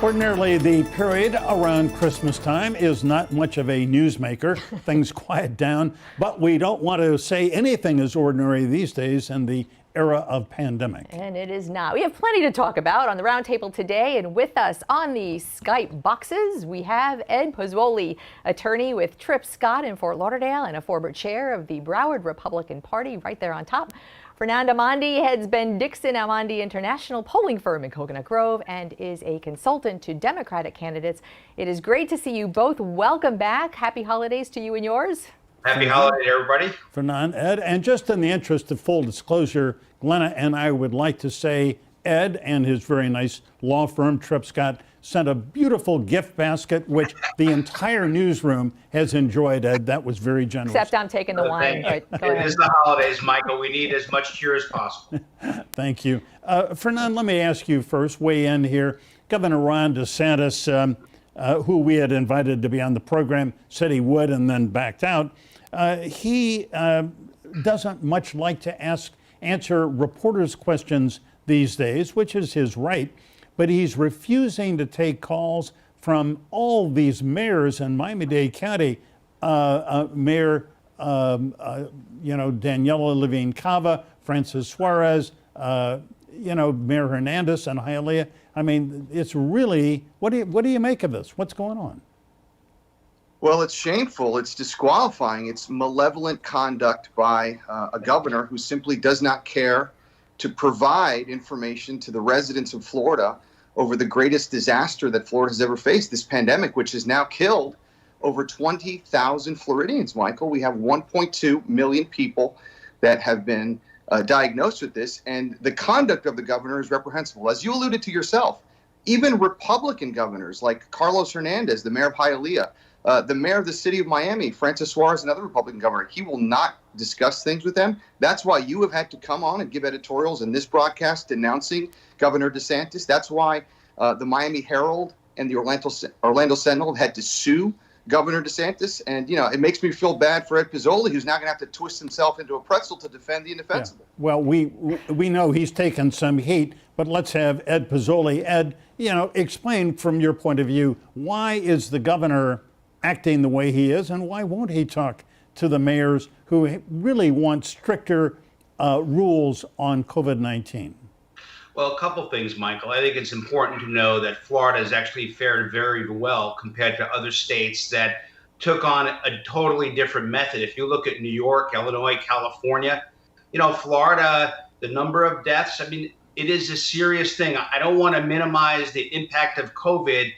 Ordinarily, the period around Christmas time is not much of a newsmaker. Things quiet down, but we don't want to say anything is ordinary these days in the era of pandemic. And it is not. We have plenty to talk about on the roundtable today, and with us on the Skype boxes, we have Ed Pozzuoli, attorney with Tripp Scott in Fort Lauderdale and a former chair of the Broward Republican Party right there on top. Fernand Amandi heads Ben Dixon Amandi International polling firm in Coconut Grove and is a consultant to Democratic candidates. It is great to see you both. Welcome back. Happy holidays to you and yours. Happy holiday, everybody. Fernand, Ed, and just in the interest of full disclosure, Glenna and I would like to say Ed and his very nice law firm, Tripp Scott, sent a beautiful gift basket, which the entire newsroom has enjoyed, Ed. That was very generous. Except I'm taking the wine. It is the holidays, Michael. We need as much cheer as possible. Thank you. Fernand, let me ask you first, weigh in here. Governor Ron DeSantis, who we had invited to be on the program, said he would and then backed out. He doesn't much like to answer reporters' questions these days, which is his right, but he's refusing to take calls from all these mayors in Miami-Dade County. Mayor, Daniela Levine Cava, Francis Suarez, Mayor Hernandez and Hialeah. I mean, it's really, what do you make of this? What's going on? Well, it's shameful. It's disqualifying. It's malevolent conduct by a governor who simply does not care to provide information to the residents of Florida over the greatest disaster that Florida has ever faced, this pandemic, which has now killed over 20,000 Floridians, Michael. We have 1.2 million people that have been diagnosed with this, and the conduct of the governor is reprehensible. As you alluded to yourself, even Republican governors like Carlos Hernandez, the mayor of Hialeah, the mayor of the city of Miami, Francis Suarez, another Republican governor, he will not discuss things with them. That's why you have had to come on and give editorials in this broadcast denouncing Governor DeSantis. That's why the Miami Herald and the Orlando Sentinel had to sue Governor DeSantis. And, it makes me feel bad for Ed Pozzuoli, who's now going to have to twist himself into a pretzel to defend the indefensible. Yeah. Well, we know he's taken some heat, but let's have Ed Pozzuoli. Ed, explain from your point of view, why is the governor acting the way he is, and why won't he talk to the mayors who really want stricter rules on COVID-19? Well, a couple things, Michael. I think it's important to know that Florida has actually fared very well compared to other states that took on a totally different method. If you look at New York, Illinois, California, Florida, the number of deaths, it is a serious thing. I don't want to minimize the impact of COVID.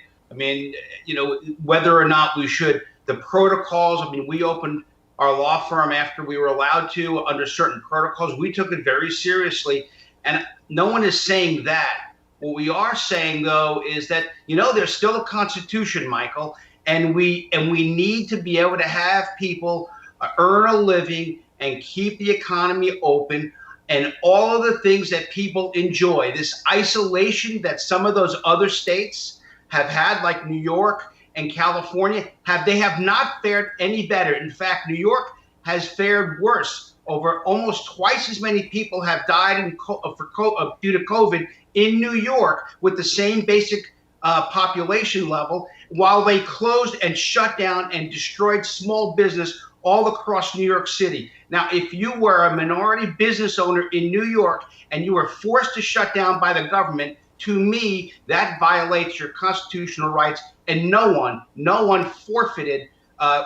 Whether or not we should, the protocols, we opened our law firm after we were allowed to under certain protocols. We took it very seriously. And no one is saying that. What we are saying, though, is that, there's still a Constitution, Michael, and we need to be able to have people earn a living and keep the economy open and all of the things that people enjoy. This isolation that some of those other states have had, like New York and California, they have not fared any better. In fact, New York has fared worse. Over almost twice as many people have died due to COVID in New York with the same basic population level, while they closed and shut down and destroyed small business all across New York City. Now, if you were a minority business owner in New York and you were forced to shut down by the government, to me, that violates your constitutional rights, and no one forfeited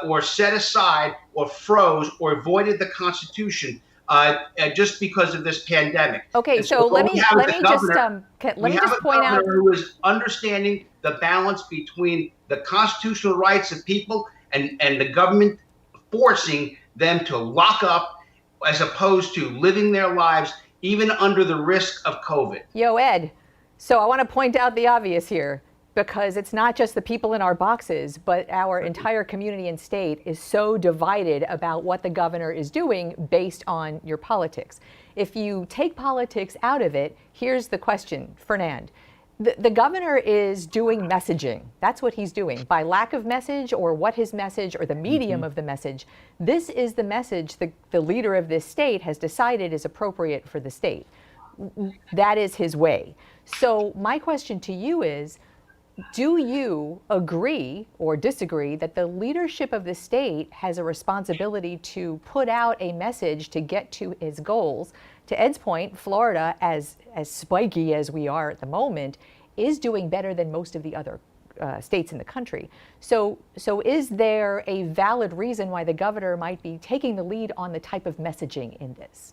or set aside or froze or voided the Constitution just because of this pandemic. Okay, so let me just point out who is understanding the balance between the constitutional rights of people and the government forcing them to lock up as opposed to living their lives even under the risk of COVID. Yo, Ed. So I want to point out the obvious here, because it's not just the people in our boxes, but our entire community and state is so divided about what the governor is doing based on your politics. If you take politics out of it, here's the question, Fernand. The governor is doing messaging. That's what he's doing. By lack of message or what his message or the medium of the message, this is the message the leader of this state has decided is appropriate for the state. That is his way. So my question to you is, Do you agree or disagree that the leadership of the state has a responsibility to put out a message to get to its goals? To Ed's point, Florida, as spiky as we are at the moment, is doing better than most of the other states in the country. So is there a valid reason why the governor might be taking the lead on the type of messaging in this?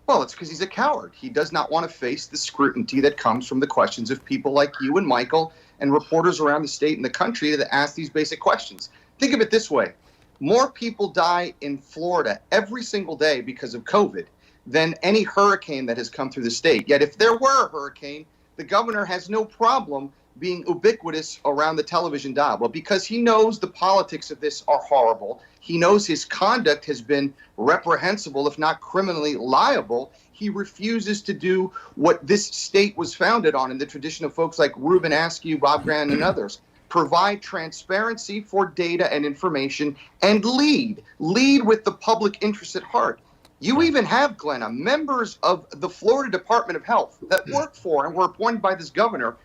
Well, it's because he's a coward. He does not want to face the scrutiny that comes from the questions of people like you and Michael and reporters around the state and the country that ask these basic questions. Think of it this way. More people die in Florida every single day because of COVID than any hurricane that has come through the state. Yet if there were a hurricane, the governor has no problem being ubiquitous around the television dial. Well, because he knows the politics of this are horrible, he knows his conduct has been reprehensible, if not criminally liable, he refuses to do what this state was founded on in the tradition of folks like Reuben Askew, Bob Grant, and others. Provide transparency for data and information and lead with the public interest at heart. You even have, Glenna, members of the Florida Department of Health that work for and were appointed by this governor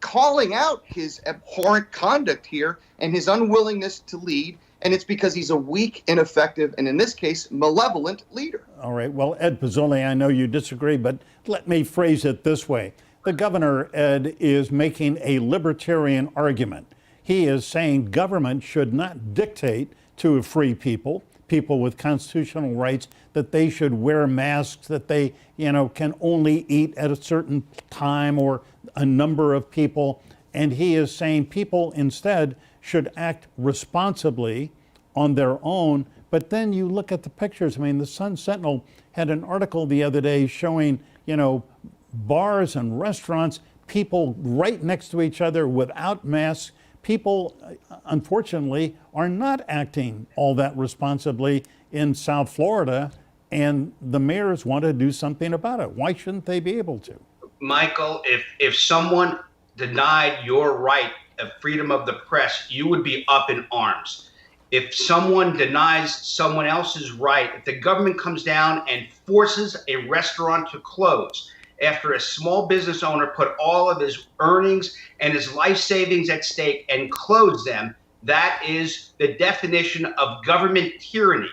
calling out his abhorrent conduct here and his unwillingness to lead. And it's because he's a weak, ineffective, and in this case, malevolent leader. All right. Well, Ed Pozzuoli, I know you disagree, but let me phrase it this way. The governor, Ed, is making a libertarian argument. He is saying government should not dictate to free people with constitutional rights, that they should wear masks, that they, can only eat at a certain time or a number of people. And he is saying people instead should act responsibly on their own. But then you look at the pictures. I mean, the Sun Sentinel had an article the other day showing, bars and restaurants, people right next to each other without masks. People, unfortunately, are not acting all that responsibly in South Florida, and the mayors want to do something about it. Why shouldn't they be able to? Michael, if someone denied your right of freedom of the press, you would be up in arms. If someone denies someone else's right, if the government comes down and forces a restaurant to close, after a small business owner put all of his earnings and his life savings at stake and closed them, that is the definition of government tyranny.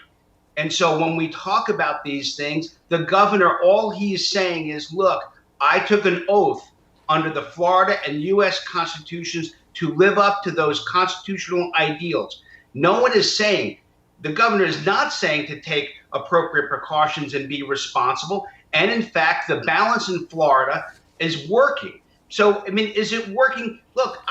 And so when we talk about these things, the governor, all he is saying is, look, I took an oath under the Florida and U.S. constitutions to live up to those constitutional ideals. No one is saying, the governor is not saying to take appropriate precautions and be responsible. And in fact, the balance in Florida is working. So, I mean, is it working? Look,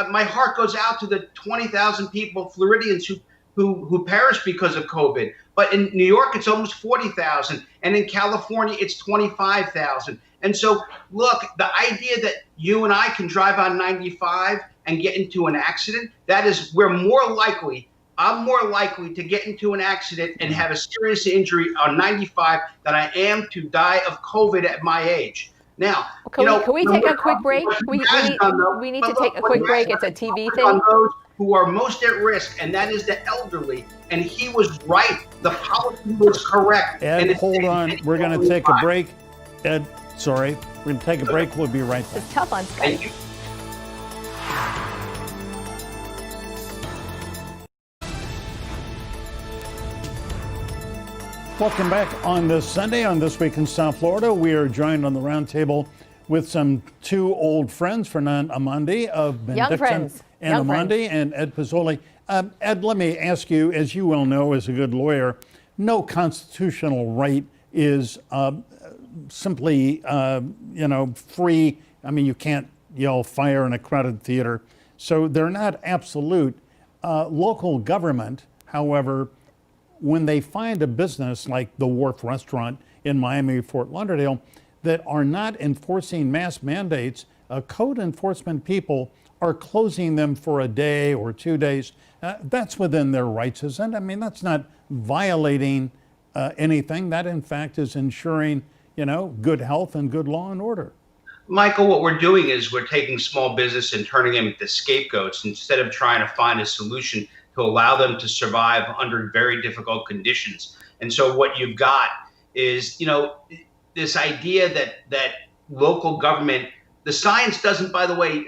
my heart goes out to the 20,000 people, Floridians, who perished because of COVID. But in New York, it's almost 40,000. And in California, it's 25,000. And so, look, the idea that you and I can drive on 95 and get into an accident, I'm more likely to get into an accident and have a serious injury on 95 than I am to die of COVID at my age. Now, can we take a quick break? We need to take a quick break. It's a TV thing. On those who are most at risk, and that is the elderly. And he was right. The policy was correct. Ed, hold on. We're going to take a break. Ed, sorry. We're going to take a break. We'll be right back. It's tough on Skype. Thank you. Welcome back on this Sunday on This Week in South Florida. We are joined on the roundtable with two old friends, Fernand Amandi of Benedictine and Amandi, and Ed Pozzuoli. Ed, let me ask you, as you well know as a good lawyer, no constitutional right is simply, free. I mean, you can't yell fire in a crowded theater. So they're not absolute. Local government, however, when they find a business like the Wharf Restaurant in Miami, Fort Lauderdale, that are not enforcing mask mandates, code enforcement people are closing them for a day or 2 days. That's within their rights, isn't it? I mean, that's not violating anything. That, in fact, is ensuring, good health and good law and order. Michael, what we're doing is we're taking small business and turning them into scapegoats instead of trying to find a solution to allow them to survive under very difficult conditions. And so what you've got is, this idea that local government The science doesn't, by the way,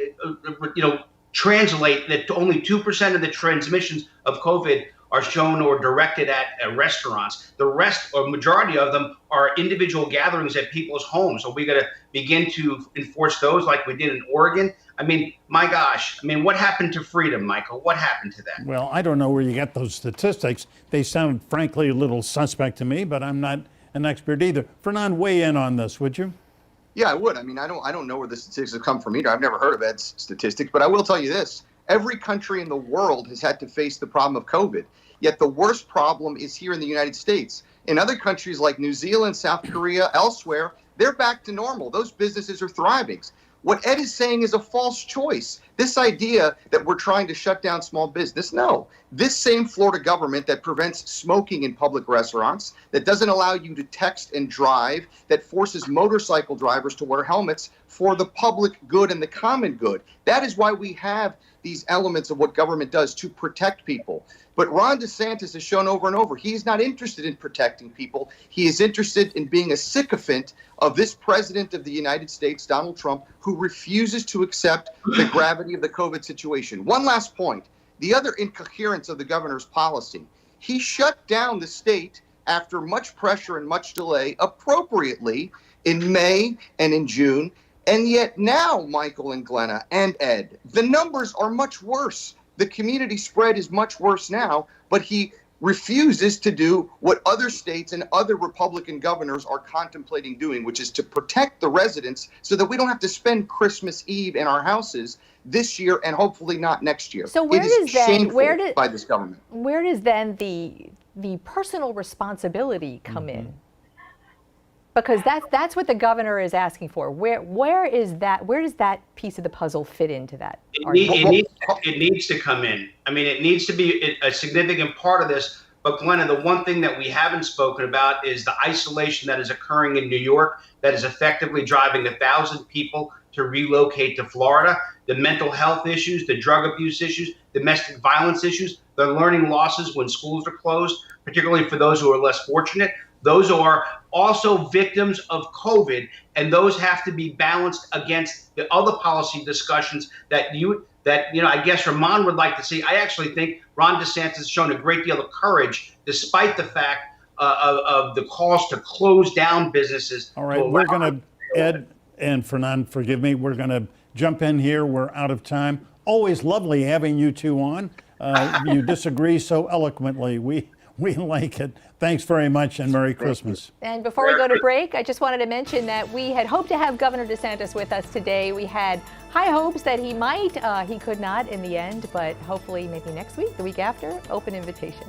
translate that only 2% of the transmissions of COVID are shown or directed at restaurants. The rest, or majority of them, are individual gatherings at people's homes. So we got to begin to enforce those like we did in Oregon. I mean, my gosh. I mean, what happened to freedom, Michael? What happened to that? Well, I don't know where you get those statistics. They sound, frankly, a little suspect to me, but I'm not an expert either. Fernand, weigh in on this, would you? Yeah, I would. I mean, I don't know where the statistics have come from either. I've never heard of Ed's statistics, but I will tell you this. Every country in the world has had to face the problem of COVID, yet the worst problem is here in the United States. In other countries like New Zealand, South Korea, elsewhere, they're back to normal. Those businesses are thriving. What Ed is saying is a false choice. This idea that we're trying to shut down small business, no. This same Florida government that prevents smoking in public restaurants, that doesn't allow you to text and drive, that forces motorcycle drivers to wear helmets for the public good and the common good. That is why we have these elements of what government does to protect people. But Ron DeSantis has shown over and over, he's not interested in protecting people. He is interested in being a sycophant of this president of the United States, Donald Trump, who refuses to accept the gravity of the COVID situation. One last point, the other incoherence of the governor's policy. He shut down the state after much pressure and much delay appropriately in May and in June. And yet now, Michael and Glenna and Ed, the numbers are much worse. The community spread is much worse now, but he refuses to do what other states and other Republican governors are contemplating doing, which is to protect the residents so that we don't have to spend Christmas Eve in our houses this year and hopefully not next year. So where does then, by this government. Where does then the personal responsibility come in? Because that's what the governor is asking for. Where does that piece of the puzzle fit into that? It needs to come in. I mean, it needs to be a significant part of this. But Glenna, the one thing that we haven't spoken about is the isolation that is occurring in New York that is effectively driving 1,000 people to relocate to Florida. The mental health issues, the drug abuse issues, domestic violence issues, the learning losses when schools are closed, particularly for those who are less fortunate. Those are also victims of COVID, and those have to be balanced against the other policy discussions that I guess Ramon would like to see. I actually think Ron DeSantis has shown a great deal of courage, despite the fact of the calls to close down businesses. All right, we're going to, Ed and Fernand, forgive me, we're going to jump in here. We're out of time. Always lovely having you two on. You disagree so eloquently. We like it. Thanks very much, and Merry Christmas. And before we go to break, I just wanted to mention that we had hoped to have Governor DeSantis with us today. We had high hopes that he might. He could not in the end, but hopefully maybe next week, the week after, open invitation.